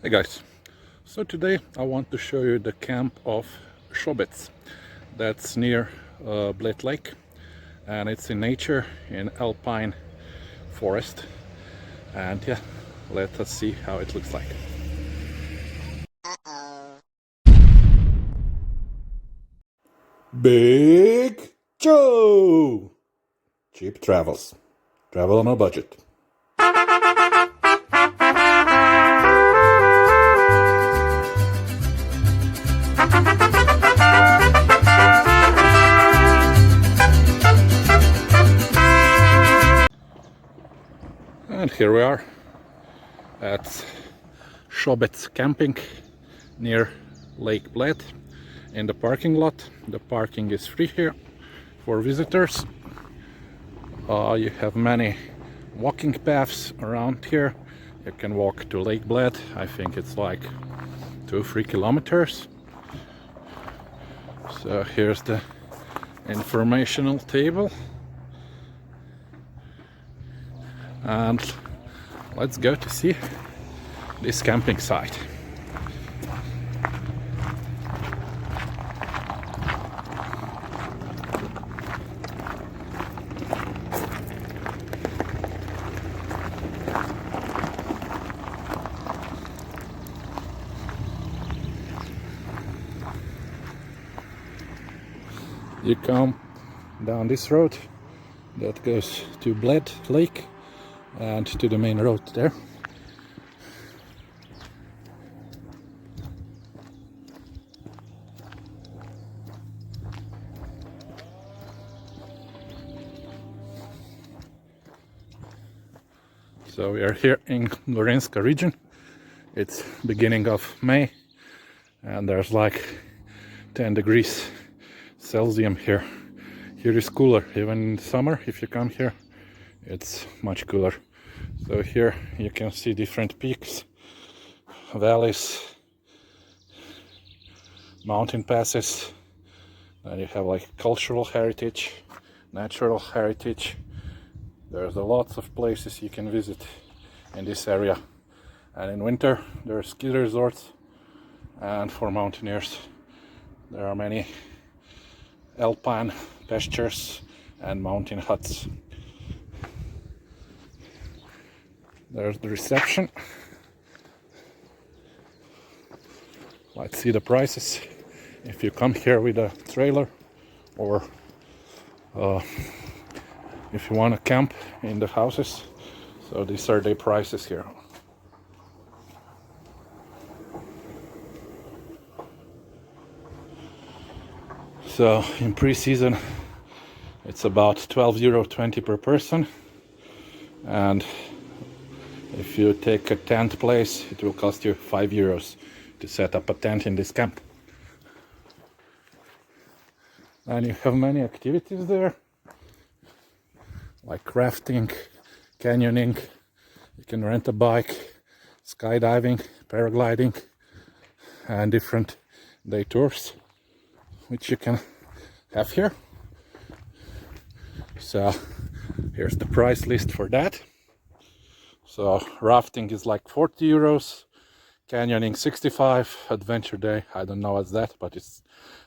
Hey guys, so today I want to show you the camp of Šobec. That's near Bled Lake, and it's in nature, in alpine forest. And yeah, let us see how it looks like. Big Joe! Cheap travels. Travel on a budget. And here we are at Šobec camping near Lake Bled in the parking lot. The parking is free here for visitors. You have many walking paths around here. You can walk to Lake Bled. I think it's like 2-3 kilometers. So here's the informational table. And let's go to see this camping site. You come down this road that goes to Bled Lake and to the main road there. So we are here in Gorenjska region. It's beginning of May and there's like 10 degrees Celsius here. Here is cooler, even in summer. If you come here, it's much cooler. So here you can see different peaks, valleys, mountain passes. Then you have like cultural heritage, natural heritage. There's a lots of places you can visit in this area. And in winter there are ski resorts, and for mountaineers there are many alpine pastures and mountain huts. There's the reception. Let's see the prices if you come here with a trailer, or if you want to camp in the houses. So these are the prices here. So in pre-season it's about €12.20 per person, and if you take a tent place it will cost you €5 to set up a tent in this camp. And you have many activities there, like rafting, canyoning. You can rent a bike, skydiving, paragliding, and different day tours, which you can have here. So here's the price list for that. So rafting is like €40, canyoning 65, adventure day, I don't know what's that, but it's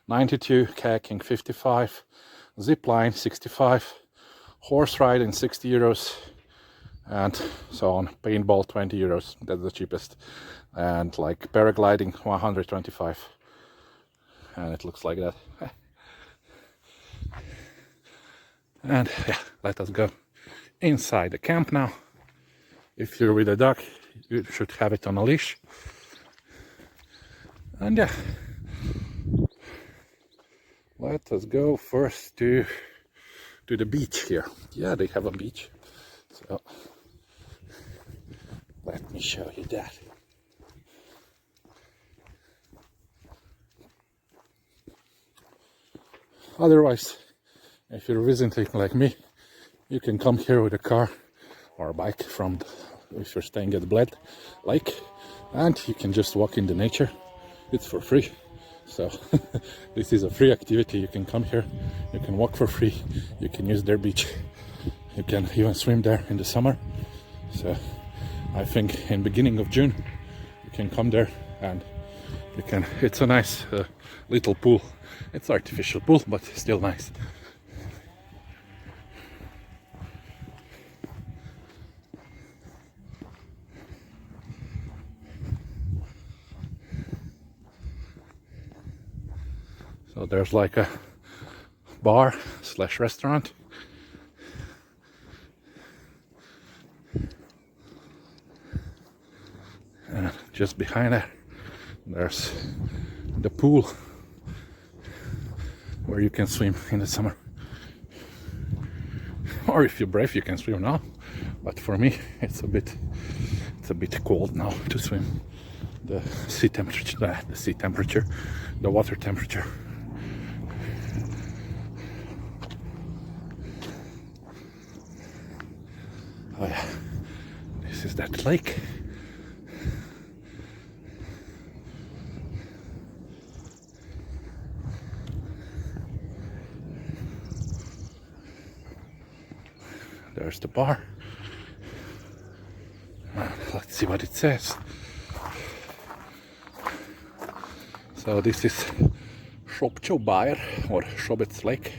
92, kayaking 55, zipline 65, horse riding €60, and so on. Paintball €20, that's the cheapest, and like paragliding 125. And it looks like that. And yeah, let us go inside the camp now. If you're with a dog, you should have it on a leash. And yeah, let us go first to the beach here. Yeah, they have a beach. So let me show you that. Otherwise, if you're visiting like me, you can come here with a car or a bike from if you're staying at Bled Lake, and you can just walk in the nature. It's for free. So this is a free activity. You can come here, you can walk for free, you can use their beach, you can even swim there in the summer. So I think in beginning of June you can come there and you can, it's a nice little pool. It's artificial pool, but still nice. So there's like a bar slash restaurant. And just behind it, there's the pool where you can swim in the summer. Or if you're brave, you can swim now. But for me, it's a bit cold now to swim. The sea temperature, the water temperature. Oh yeah, this is that lake. There's the bar. Let's see what it says. So this is Šobčobair or Šobec Lake.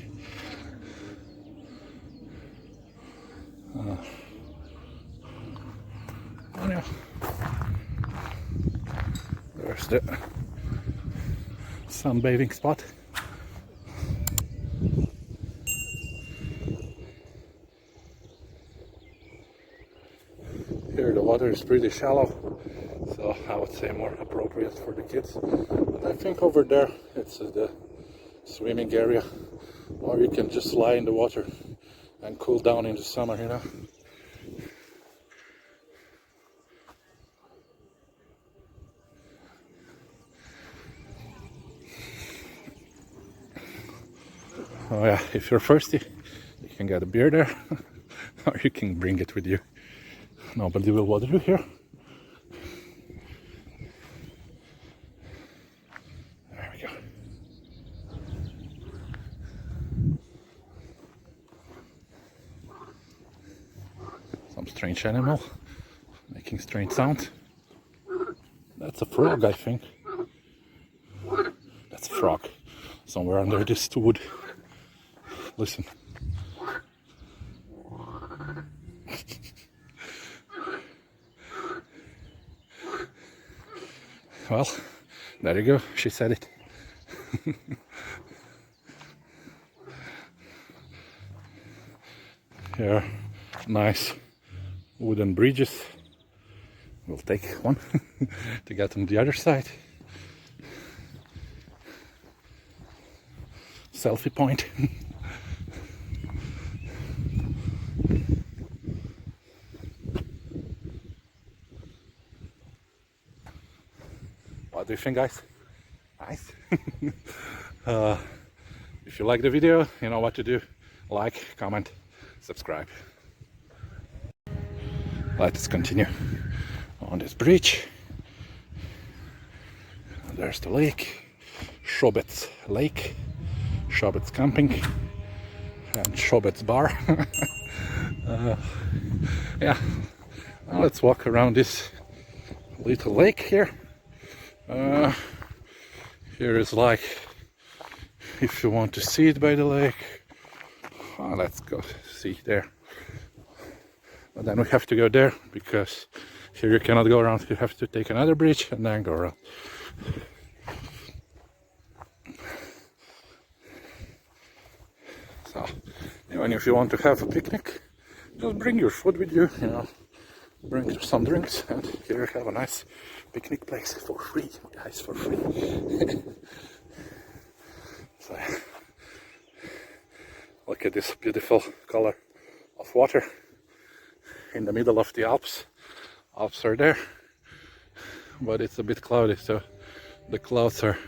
Yeah. There's the sunbathing spot. Here the water is pretty shallow, so I would say more appropriate for the kids. But I think over there it's the swimming area, or you can just lie in the water and cool down in the summer, you know. Oh yeah, if you're thirsty, you can get a beer there, or you can bring it with you. Nobody will bother you here. There we go. Some strange animal making strange sound. That's a frog, I think. That's a frog. Somewhere under this wood. Listen. Well, there you go, she said it. Here, nice wooden bridges. We'll take one to get on the other side. Selfie point. What do you think, guys? Nice. If you like the video, you know what to do. Like, comment, subscribe. Let's continue on this bridge. There's the lake, Šobec Lake, Šobec Camping, and Šobec Bar. Yeah, now let's walk around this little lake here. Here is like, if you want to see it by the lake, let's go see there. But then we have to go there because here you cannot go around. You have to take another bridge and then go around. So, even if you want to have a picnic, just bring your food with you, you know, bring some drinks, and here you have a nice picnic place for free, guys, for free. So, look at this beautiful color of water in the middle of the Alps. Alps are there, but it's a bit cloudy, so the clouds are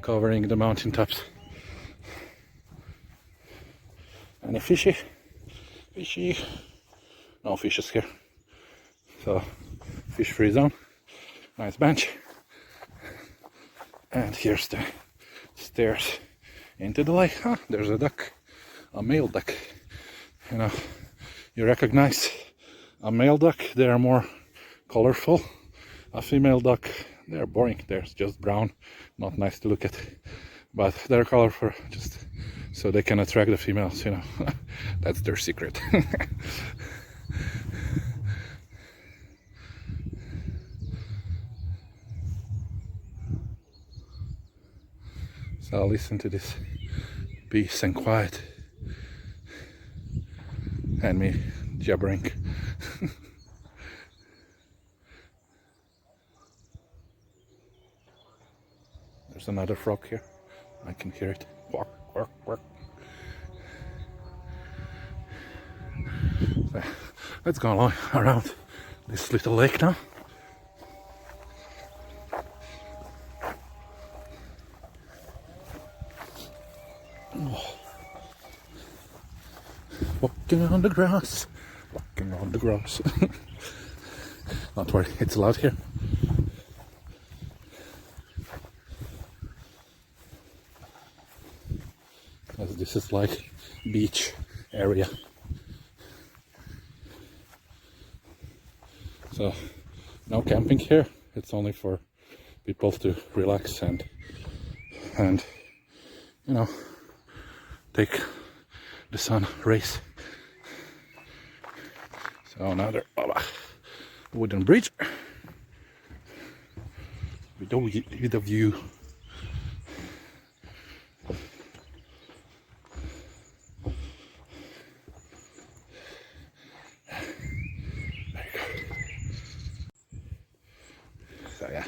covering the mountaintops. Any fishy? Fishy? No fishes here. So, fish free zone. Nice bench. And here's the stairs into the lake. Huh, there's a duck. A male duck. You know, you recognize a male duck. They are more colorful a female duck. They're boring, they're just brown, not nice to look at, but they're colorful just so they can attract the females, you know. That's their secret. So listen to this peace and quiet and me jabbering. There's another frog here. I can hear it. Quack, quack, quack. So, let's go along around this little lake now. Walking on the grass, walking on the grass. Don't worry, it's loud here. As this is like beach area. So no camping here. It's only for people to relax and you know, take the sun rays. So another wooden bridge with a view. There you go. So yeah.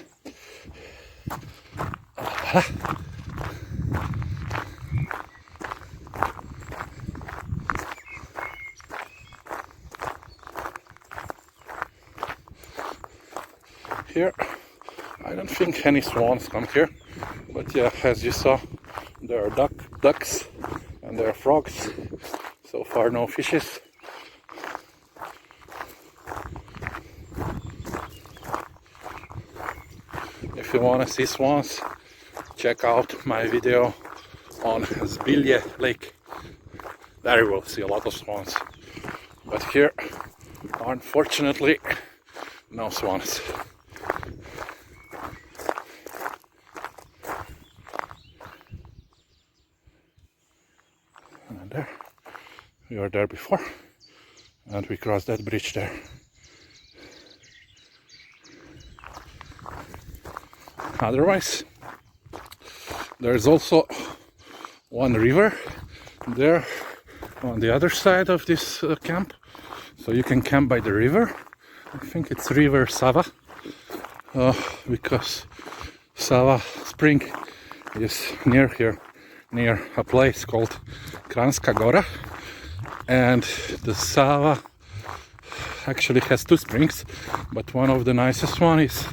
Here, I don't think any swans come here, but yeah, as you saw, there are ducks and there are frogs. So far, no fishes. If you want to see swans, check out my video on Zbilje Lake. There you will see a lot of swans. But here, unfortunately, no swans. And there, we were there before, and we crossed that bridge there. Otherwise, there's also one river there on the other side of this camp, so you can camp by the river. I think it's River Sava, because Sava spring is near here, near a place called Kranjska Gora, and the Sava actually has two springs, but one of the nicest one is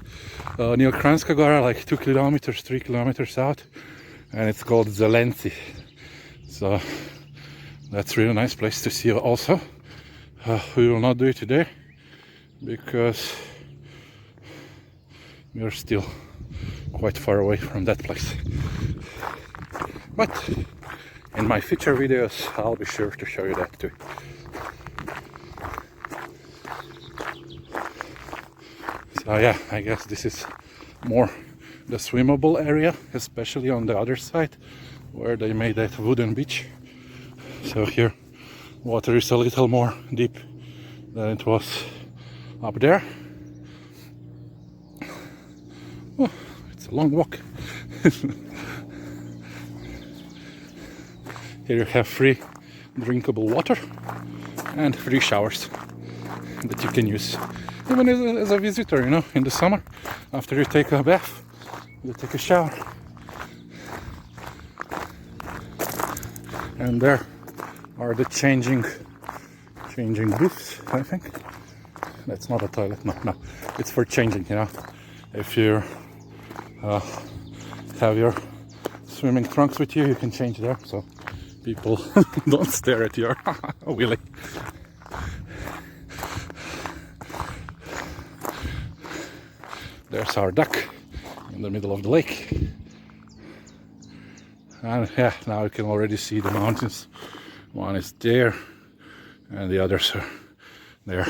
near Kranjska Gora, like 2 kilometers, 3 kilometers out, and it's called Lesce. So that's really nice place to see also. We will not do it today because we are still quite far away from that place. But in my future videos, I'll be sure to show you that too. So yeah, I guess this is more the swimmable area, especially on the other side where they made that wooden beach. So here water is a little more deep than it was up there. Oh, it's a long walk. Here you have free drinkable water and free showers that you can use even as a visitor, you know, in the summer. After you take a bath, you take a shower. And there are the changing booths, I think. That's not a toilet, no, it's for changing, you know. If you have your swimming trunks with you, you can change there, so people don't stare at your willy. There's our duck in the middle of the lake. And yeah, now you can already see the mountains. One is there and the others are there.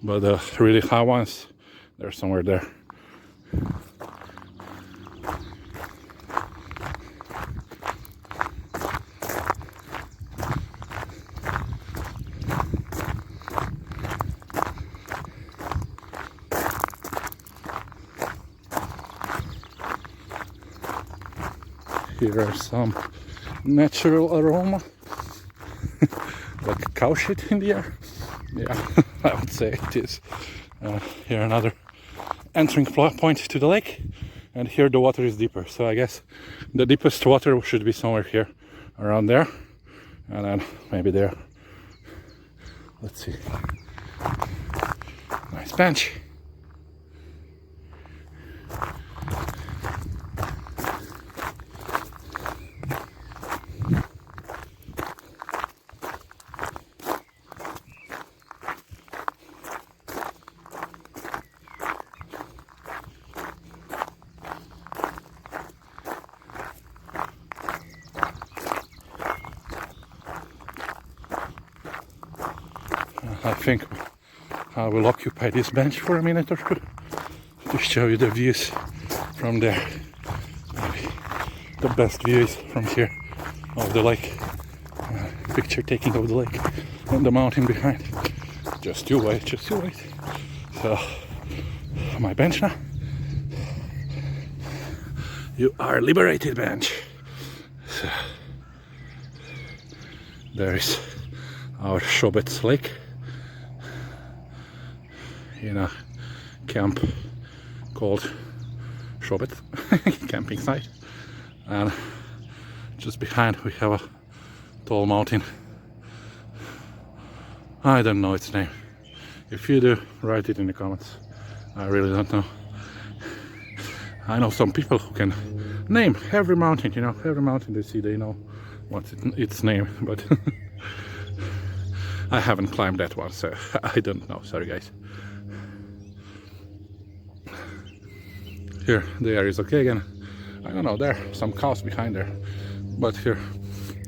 but the really high ones, they're somewhere there. Here are some natural aroma, like cow shit in the air. Yeah, I would say it is. Here another entering point to the lake, and here the water is deeper. So I guess the deepest water should be somewhere here, around there, and then maybe there. Let's see. Nice bench. I think I will occupy this bench for a minute or two to show you the views from there. Maybe the best views from here of the lake. Picture taking of the lake and the mountain behind. Just you wait, just you wait. So, my bench now. You are liberated, bench. So, there is our Šobec lake in a camp called Šobec camping site, and just behind we have a tall mountain. I don't know its name. If you do, write it in the comments. I really don't know. I know some people who can name every mountain, you know, every mountain they see, they know what's its name, but I haven't climbed that one, so I don't know. Sorry guys. Here the air is okay again. I don't know, there are some cows behind there, but here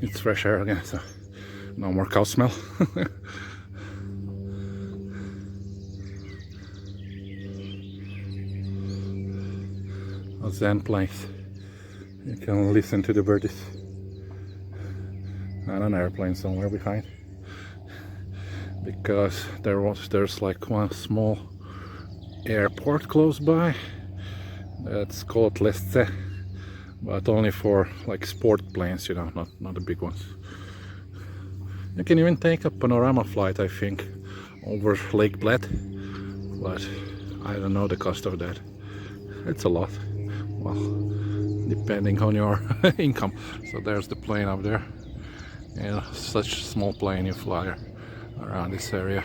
it's fresh air again, so no more cow smell. A zen place. You can listen to the birds and an airplane somewhere behind, because there's like one small airport close by. That's called Lesce, but only for like sport planes, you know, not the big ones. You can even take a panorama flight, I think, over Lake Bled, but I don't know the cost of that. It's a lot. Well, depending on your income. So there's the plane up there. Yeah, such a small plane, you fly around this area.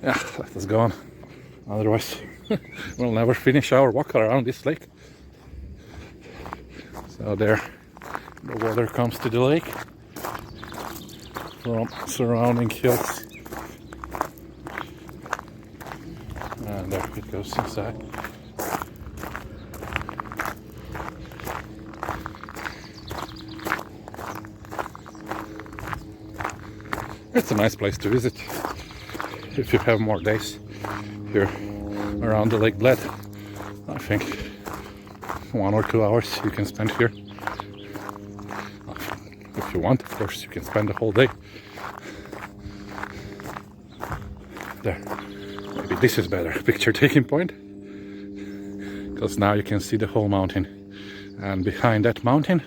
Yeah, let us go on. Otherwise, we'll never finish our walk around this lake. So there, the water comes to the lake from surrounding hills. And there it goes inside. It's a nice place to visit if you have more days here around the Lake Bled. I think 1 or 2 hours you can spend here. If you want, of course, you can spend the whole day. There, maybe this is better picture taking point, because now you can see the whole mountain, and behind that mountain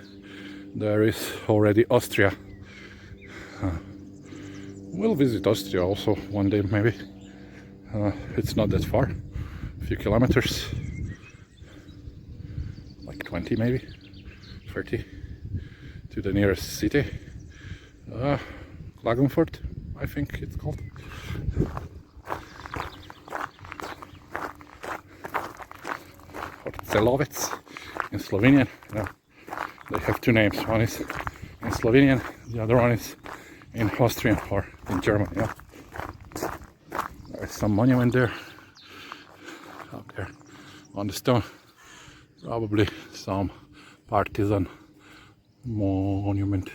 there is already Austria. We'll visit Austria also one day, maybe. It's not that far, a few kilometers, like 20 maybe, 30 to the nearest city. Klagenfurt, I think it's called. Or Celovec in Slovenian. Yeah. They have two names. One is in Slovenian, the other one is in Austrian or in German. Yeah. There's some monument there, up there on the stone. Probably some partisan monument.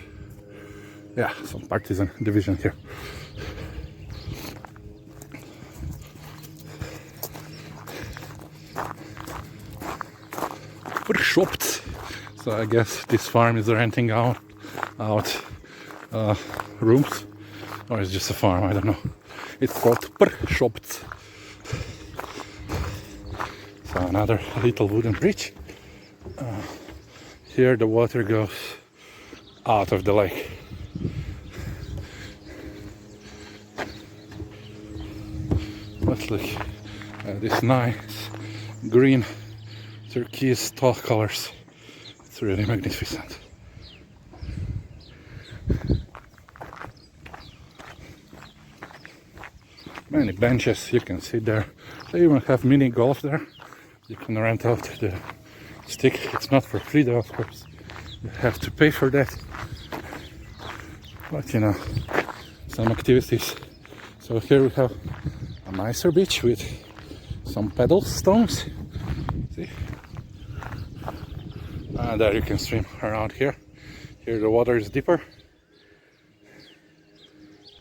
Yeah, some partisan division here. Šobec. So I guess this farm is renting out rooms, or it's just a farm, I don't know. It's called Šobec. So another little wooden bridge. Here the water goes out of the lake. But look at this nice green turquoise tall colors. It's really magnificent. Many benches, you can sit there. They even have mini golf there. You can rent out the stick. It's not for free though, of course. You have to pay for that. But you know, some activities. So here we have a nicer beach with some pedal stones. See? And there you can swim around here. Here the water is deeper.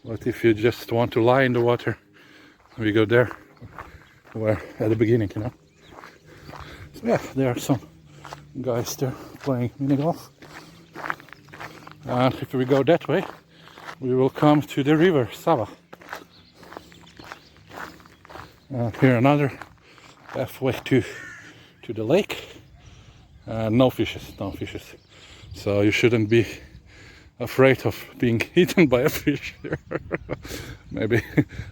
But if you just want to lie in the water, we go there, where at the beginning, you know. So yeah, there are some guys there playing mini golf. And if we go that way, we will come to the river Sava. Here another pathway to the lake. No fishes, no fishes. So you shouldn't be afraid of being eaten by a fish here. Maybe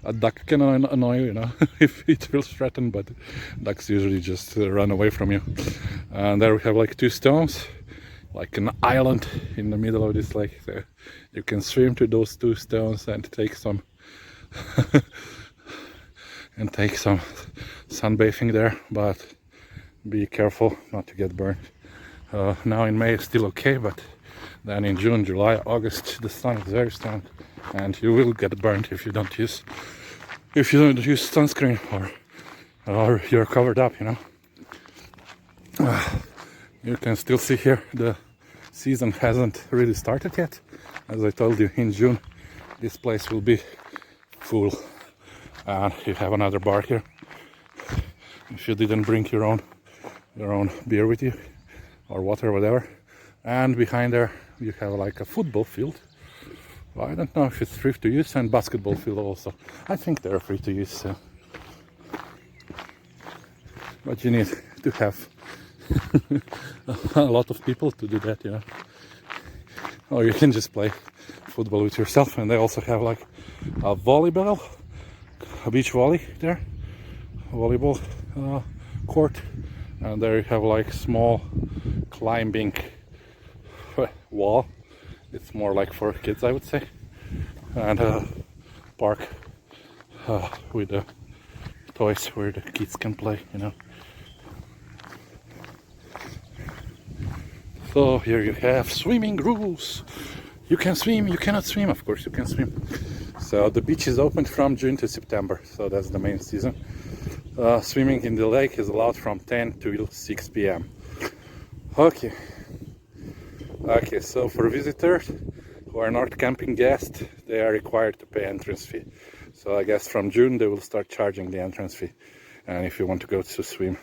a duck can annoy you, you know, if it feels threatened, but ducks usually just run away from you. And there we have like two stones, like an island in the middle of this lake. So you can swim to those two stones and take some sunbathing there, but be careful not to get burned. Now in May it's still okay, but then in June, July, August the sun is very strong and you will get burned if you don't use sunscreen or you're covered up, you know. You can still see here the season hasn't really started yet. As I told you, in June this place will be full. And you have another bar here. If you didn't bring your own beer with you or water or whatever. And behind there you have like a football field. Well, I don't know if it's free to use, and basketball field also. I think they're free to use. So. But you need to have a lot of people to do that, you know. Or you can just play football with yourself, and they also have like a volleyball, a beach volley there, volleyball court, and there you have like small climbing wall. It's more like for kids, I would say, and a park with the toys where the kids can play, you know. So here you have swimming rules. You can swim, you cannot swim. Of course you can swim. So the beach is open from June to September, so that's the main season. Swimming in the lake is allowed from 10 to 6 p.m. Okay, so for visitors who are not camping guests, they are required to pay entrance fee. So I guess from June they will start charging the entrance fee. And if you want to go to swim,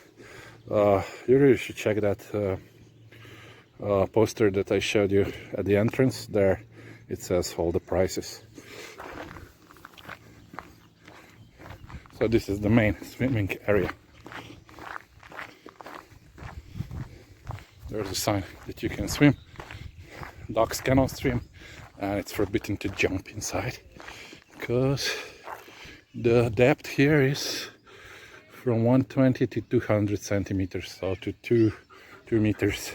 you really should check that poster that I showed you at the entrance. There it says all the prices. So this is the main swimming area. There's a sign that you can swim. Dogs cannot swim, and it's forbidden to jump inside because the depth here is from 120 to 200 centimeters, so to 2 meters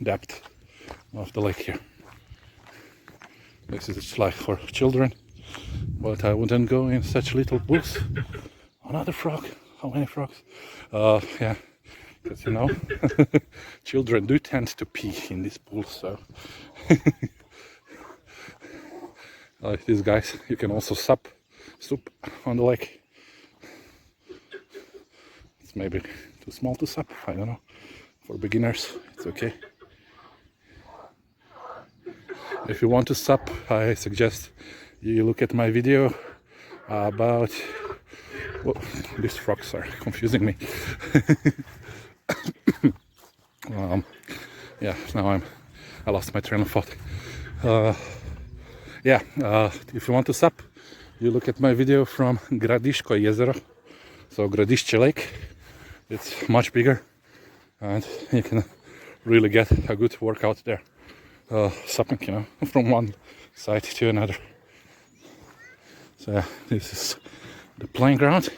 depth of the lake here. This is like for children, but I wouldn't go in such little pools. Another frog. How many frogs? Yeah, because you know, children do tend to pee in these pools. So, like these guys, you can also sup on the lake. It's maybe too small to sup. I don't know. For beginners, it's okay. If you want to sup, I suggest you look at my video about... Well, these frogs are confusing me. Yeah, now I lost my train of thought. If you want to sup, you look at my video from Gradiško jezero, so Gradišče Lake. It's much bigger, and you can really get a good workout there, supping, you know, from one side to another. So yeah, this is the playing ground.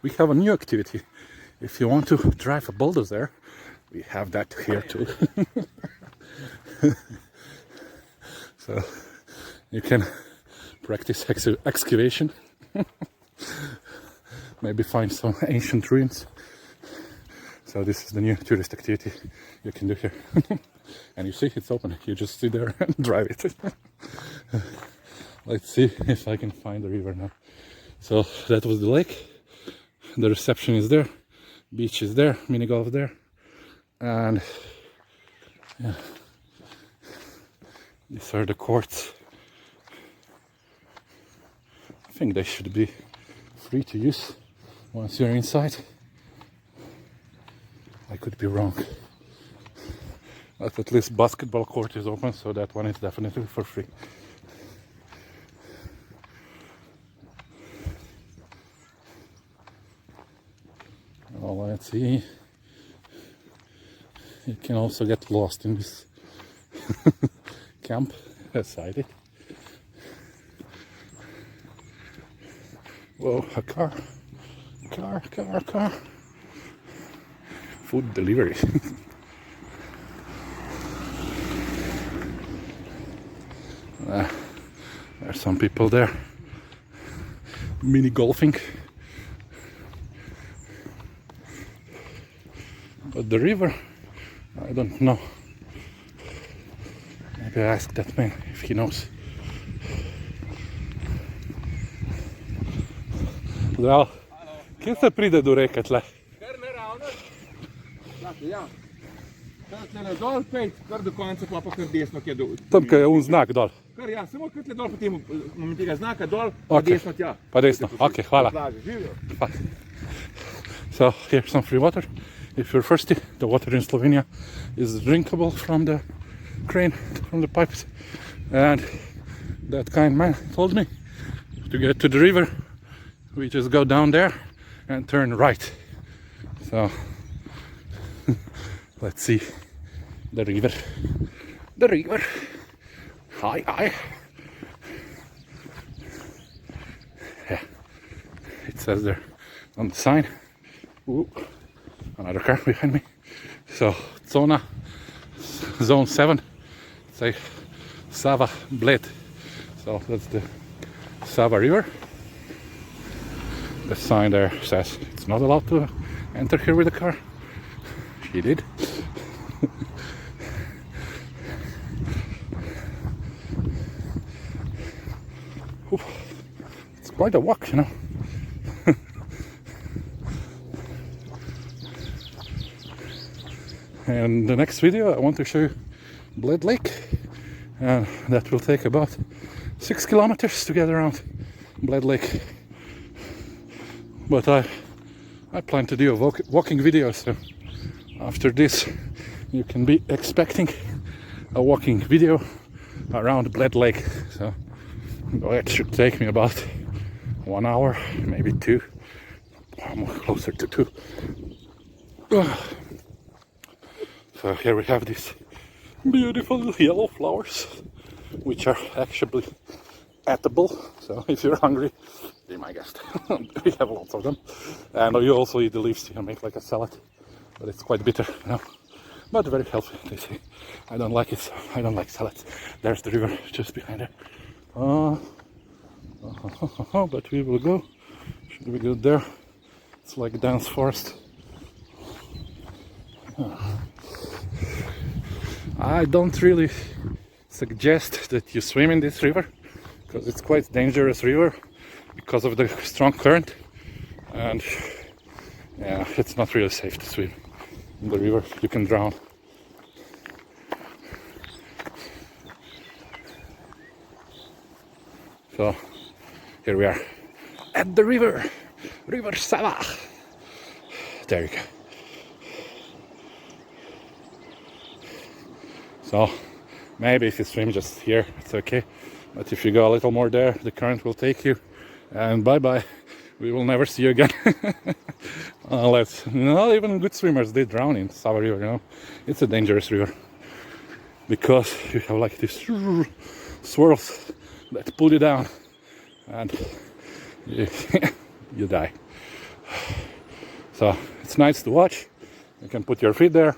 We have a new activity. If you want to drive a bulldozer, we have that here too. So you can practice excavation. Maybe find some ancient ruins. So this is the new tourist activity you can do here. And you see, it's open. You just sit there and drive it. Let's see if I can find the river now. So that was the lake. The reception is there. Beach is there. Mini golf there. And yeah, these are the courts. I think they should be free to use once you're inside. I could be wrong. But at least basketball court is open, so that one is definitely for free. Oh, let's see. You can also get lost in this camp beside it. Whoa, a car. Car. Food delivery. There's some people there mini golfing, but the river, I don't know. Maybe I ask that man if he knows. Zdravo. Kje se pride do reke tle? Kar naravnost. Ja. Kar tle dol pejt, kar do konca, pa kar desno, kje do... Tam, kaj je un znak dol. Kar ja, samo kar tle dol, potem imam tega znaka dol, pa desno tja. Pa desno, ok, hvala. So here's some free water. If you're thirsty, the water in Slovenia is drinkable from the crane, from the pipes. And that kind man told me to get to the river, we just go down there and turn right. So let's see the river. Hi. Yeah, it says there on the sign. Ooh, another car behind me. So zone 7, say Sava Bled. So that's the Sava River. The sign there says it's not allowed to enter here with a car. She did. It's quite a walk, you know. And the next video I want to show you Bled Lake, and that will take about 6 kilometers to get around Bled Lake. But I plan to do a walking video, so after this you can be expecting a walking video around Bled Lake. So it should take me about 1 hour, maybe 2. I'm closer to 2. So here we have these beautiful yellow flowers, which are actually edible. So if you're hungry, be my guest. We have lots of them. And you also eat the leaves, you can make like a salad. But it's quite bitter, you know. But very healthy, they say. I don't like it, so I don't like salads. There's the river just behind there. But we will go. Should we go there? It's like a dense forest. I don't really suggest that you swim in this river, because it's quite dangerous river because of the strong current, and yeah, it's not really safe to swim in the river. You can drown. So here we are at the river Sava. There you go. So maybe if you swim just here, it's okay. But if you go a little more there, the current will take you, and bye-bye. We will never see you again. Unless, even good swimmers, they drown in Sava River, It's a dangerous river. Because you have like these swirls that pull you down, and you die. So it's nice to watch. You can put your feet there.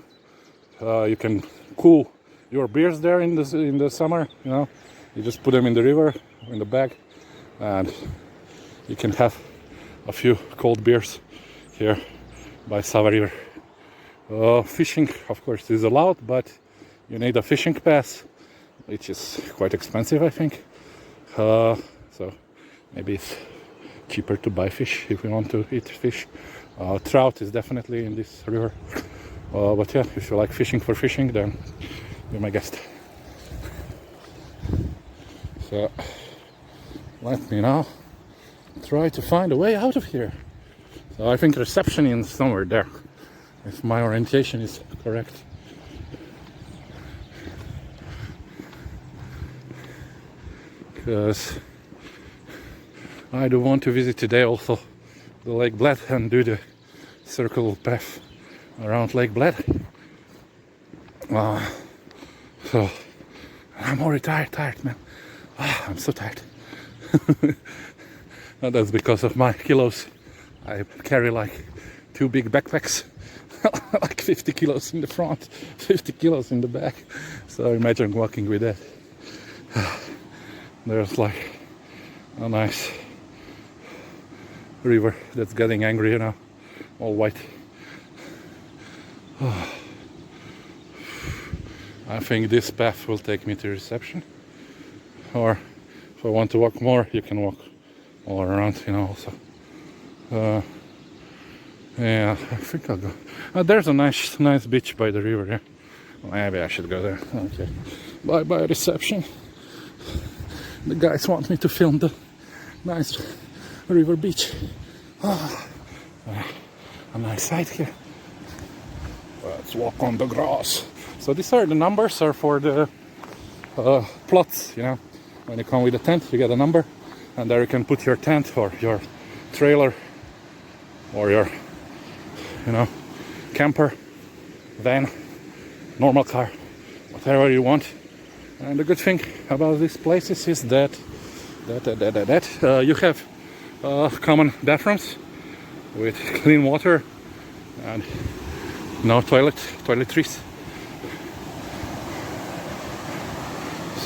You can cool your beers there in the summer. You just put them in the river, in the bag, and you can have a few cold beers here by Sava River. Fishing, of course, is allowed, but you need a fishing pass, which is quite expensive, I think. So maybe it's cheaper to buy fish if you want to eat fish. Trout is definitely in this river. But yeah, if you like fishing for fishing, then you're my guest. So let me now try to find a way out of here. So I think reception is somewhere there, if my orientation is correct. Because I do want to visit today also the Lake Bled and do the circle path around Lake Bled. So I'm already tired, man. I'm so tired. And that's because of my kilos. I carry like 2 big backpacks, like 50 kilos in the front, 50 kilos in the back. So imagine walking with that. There's like a nice river that's getting angry, all white. I think this path will take me to reception, or if I want to walk more, you can walk all around, also. Yeah, I think I'll go. There's a nice beach by the river, yeah. Maybe I should go there. Okay. Bye reception. The guys want me to film the nice river beach. A nice sight here. Let's walk on the grass. So these are the numbers are for the plots, When you come with a tent, you get a number, and there you can put your tent or your trailer or your, camper, van, normal car, whatever you want. And the good thing about these places is that you have common bathrooms with clean water and no toiletries.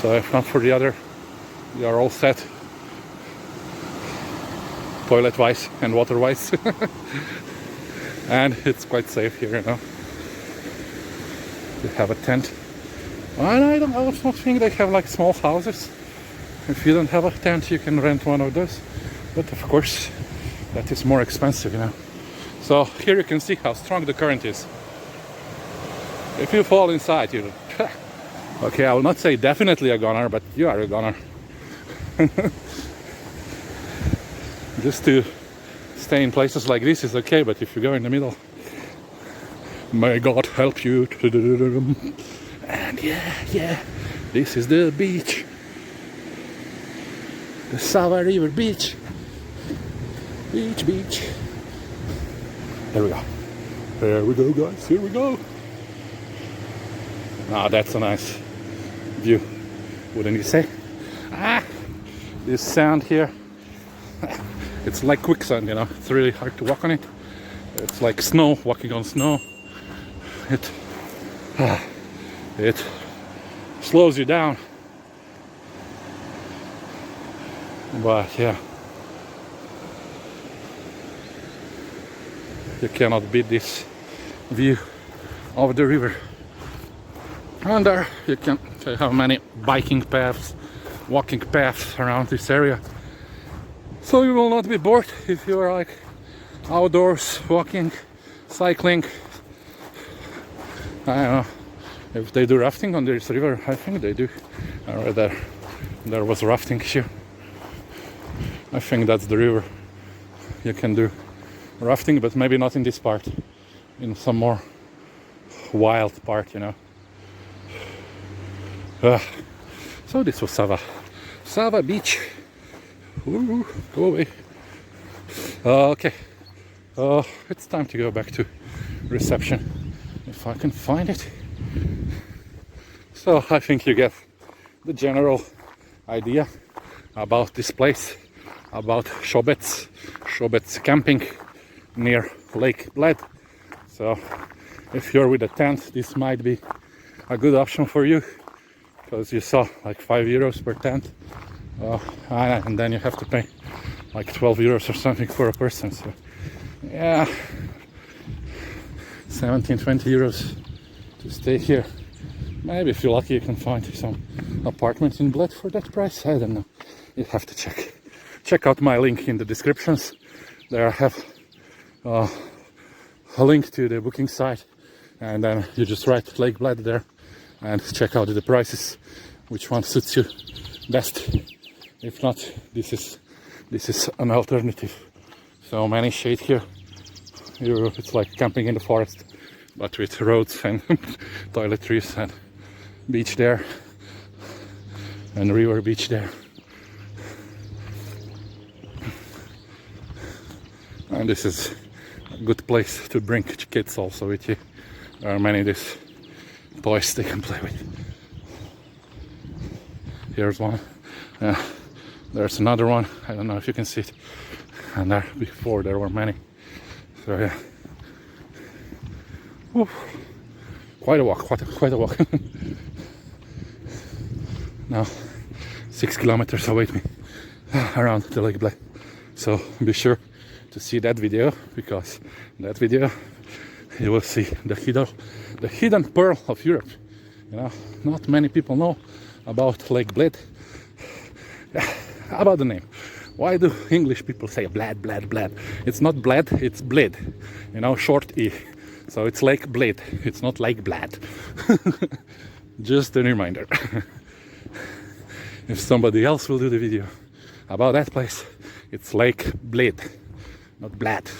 So if not for the other, you are all set, toilet-wise and water-wise. And it's quite safe here, You have a tent. And I also think they have like small houses. If you don't have a tent, you can rent one of those. But of course, that is more expensive, So here you can see how strong the current is. If you fall inside, you okay, I will not say definitely a goner, but you are a goner. Just to stay in places like this is okay, but if you go in the middle, may God help you. And yeah, this is the beach. The Sava River beach. Beach. There we go. There we go, guys. Here we go. That's a nice view, wouldn't you say? This sand here, it's like quicksand, It's really hard to walk on it. It's like snow, walking on snow. It slows you down. But yeah, you cannot beat this view of the river. And there you can have many biking paths, walking paths around this area. So you will not be bored if you are like outdoors, walking, cycling. I don't know if they do rafting on this river. I think they do. I read there was rafting here. I think that's the river. You can do rafting, but maybe not in this part. In some more wild part, So this was Sava Beach. Ooh, go away. Okay, it's time to go back to reception, if I can find it. So I think you get the general idea about this place, about Šobec camping near Lake Bled. So if you're with a tent, this might be a good option for you, because you saw like €5 per tent, and then you have to pay like €12 or something for a person. So yeah, 17-20 euros to stay here. Maybe if you're lucky you can find some apartments in Bled for that price. I don't know, you have to check out my link in the descriptions. There I have a link to the booking site, and then you just write Lake Bled there and check out the prices, which one suits you best. If not, this is an alternative. So many shade here. It's like camping in the forest, but with roads and toiletries and beach there and river beach there. And this is a good place to bring kids also with you. There are many these toys they can play with. Here's one. There's another one. I don't know if you can see it. And there before there were many. So yeah. Oof. Quite a walk. Quite a walk. Now 6 kilometers await me around the Lake Bled. So be sure to see that video, because in that video you will see the hidden pearl of Europe. You know, not many people know about Lake Bled. About the name. Why do English people say Bled, Bled, Bled? It's not Bled, it's Bled. You know, short E. So it's Lake Bled. It's not Lake Bled. Just a reminder. If somebody else will do the video about that place, it's Lake Bled, not Bled.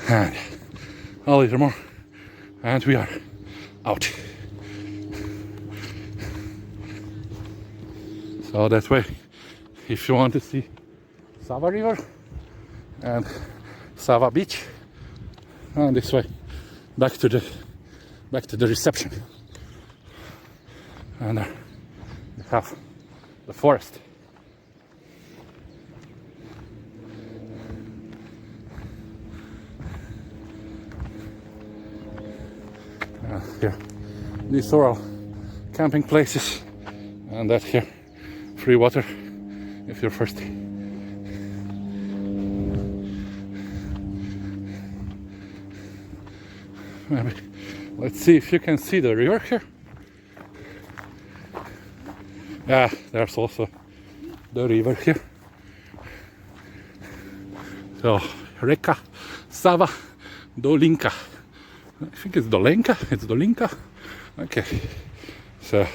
And a little more, and we are out. So that way, if you want to see Sava River and Sava Beach, and this way back to the reception. And there you have the forest. Here, these are all camping places, and that here, free water if you're thirsty. Maybe let's see if you can see the river here. Yeah, there's also the river here. So Reka Sava Dolinka. I think it's Dolinka. It's Dolinka. Okay. So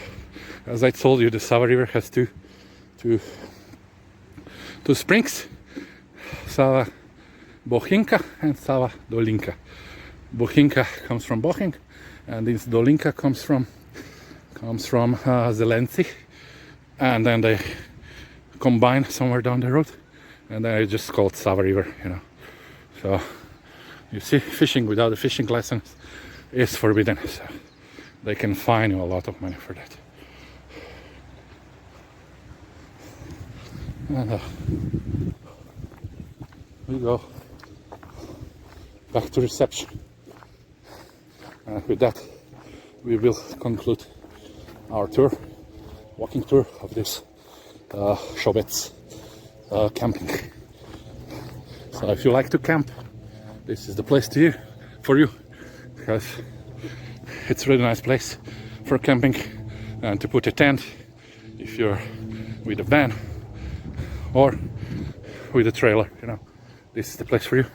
as I told you, the Sava River has two springs, Sava Bohinka and Sava Dolinka. Bohinka comes from Bohin, and this Dolinka comes from Lesce, and then they combine somewhere down the road, and then it's just called Sava River, you know. So you see, fishing without a fishing license is forbidden, so they can fine you a lot of money for that. And we go back to reception. And with that, we will conclude our tour, walking tour of this Šobec camping. So if you like to camp, this is the place for you, because it's a really nice place for camping and to put a tent if you're with a van or with a trailer, you know. This is the place for you.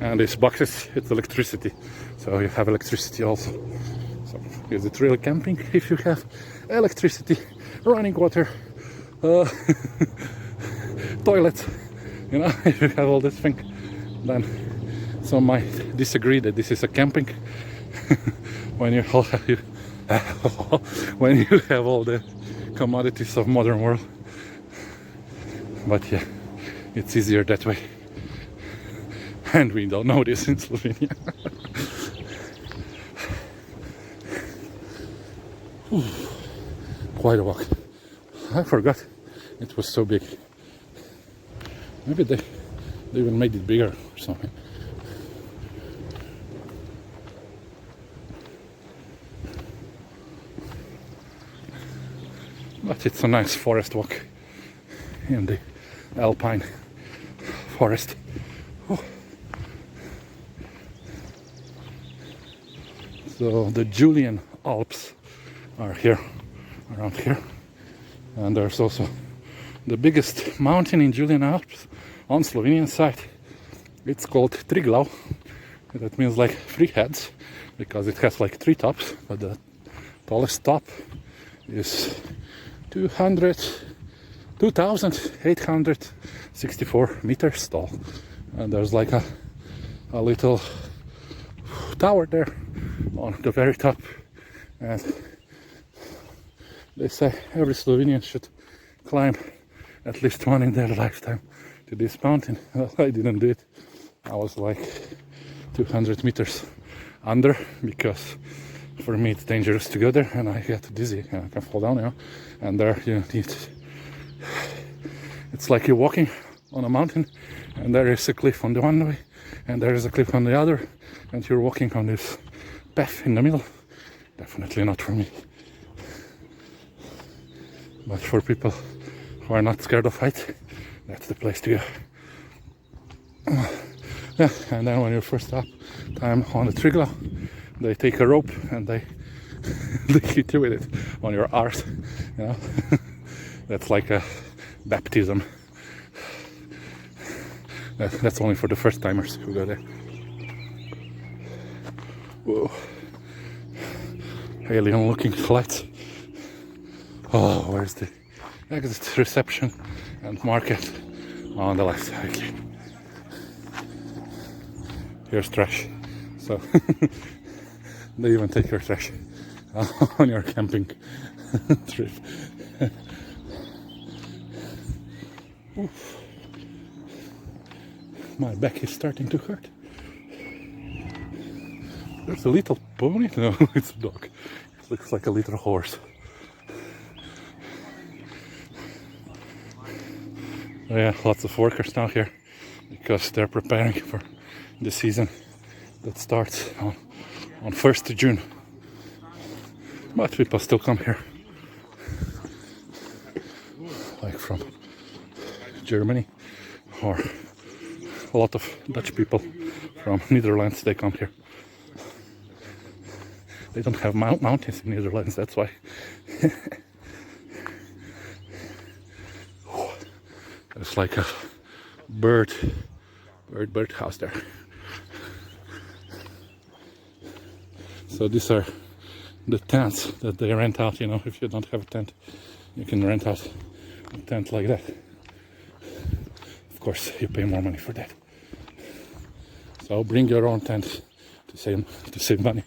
And these boxes, it's electricity, so you have electricity also. So is it really camping if you have electricity, running water, toilets, you know? If you have all this thing, then some might disagree that this is a camping. when you when you have all the commodities of modern world. But yeah, it's easier that way. And we don't know this in Slovenia. Quite a walk. I forgot it was so big. Maybe they even made it bigger or something. But it's a nice forest walk in the alpine forest. Oh. So the Julian Alps are here, around here, and there's also the biggest mountain in Julian Alps on Slovenian side. It's called Triglav. That means like three heads, because it has like three tops, but the tallest top is 2,864 meters tall, and there's like a little tower there on the very top, and they say every Slovenian should climb at least one in their lifetime to this mountain. Well, I didn't do it. I was like 200 meters under, because for me it's dangerous to go there and I get dizzy and I can fall down, you know. And there you need, it's like you're walking on a mountain and there is a cliff on the one way and there is a cliff on the other, and you're walking on this path in the middle. Definitely not for me. But for people who are not scared of height, that's the place to go. Yeah, and then when you're first up time on the Triglav, they take a rope and they hit you with it on your arse, you know. That's like a baptism. That's only for the first timers who go there. Whoa. Alien looking lights. Oh, where's the exit, reception and market? On the left. Okay. Here's trash. So they even take your trash on your camping trip. Oof. My back is starting to hurt. There's a little pony. No, it's a dog. It looks like a little horse. Oh yeah, lots of workers now here because they're preparing for the season that starts on 1st of June. But people still come here, like from Germany, or a lot of Dutch people from Netherlands, they come here. They don't have mountains in Netherlands, that's why. There's like a bird house there. So these are the tents that they rent out, you know. If you don't have a tent, you can rent out a tent like that. Of course, you pay more money for that. So bring your own tent to save money.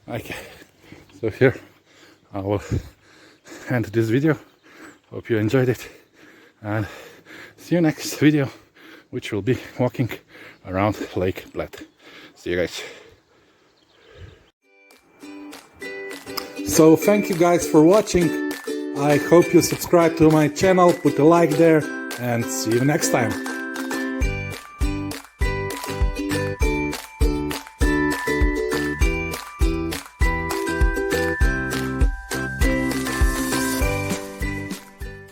Okay, so here I will end this video. Hope you enjoyed it, and see you next video, which will be walking around Lake Bled. See you guys. So thank you guys for watching. I hope you subscribe to my channel, put a like there, and see you next time.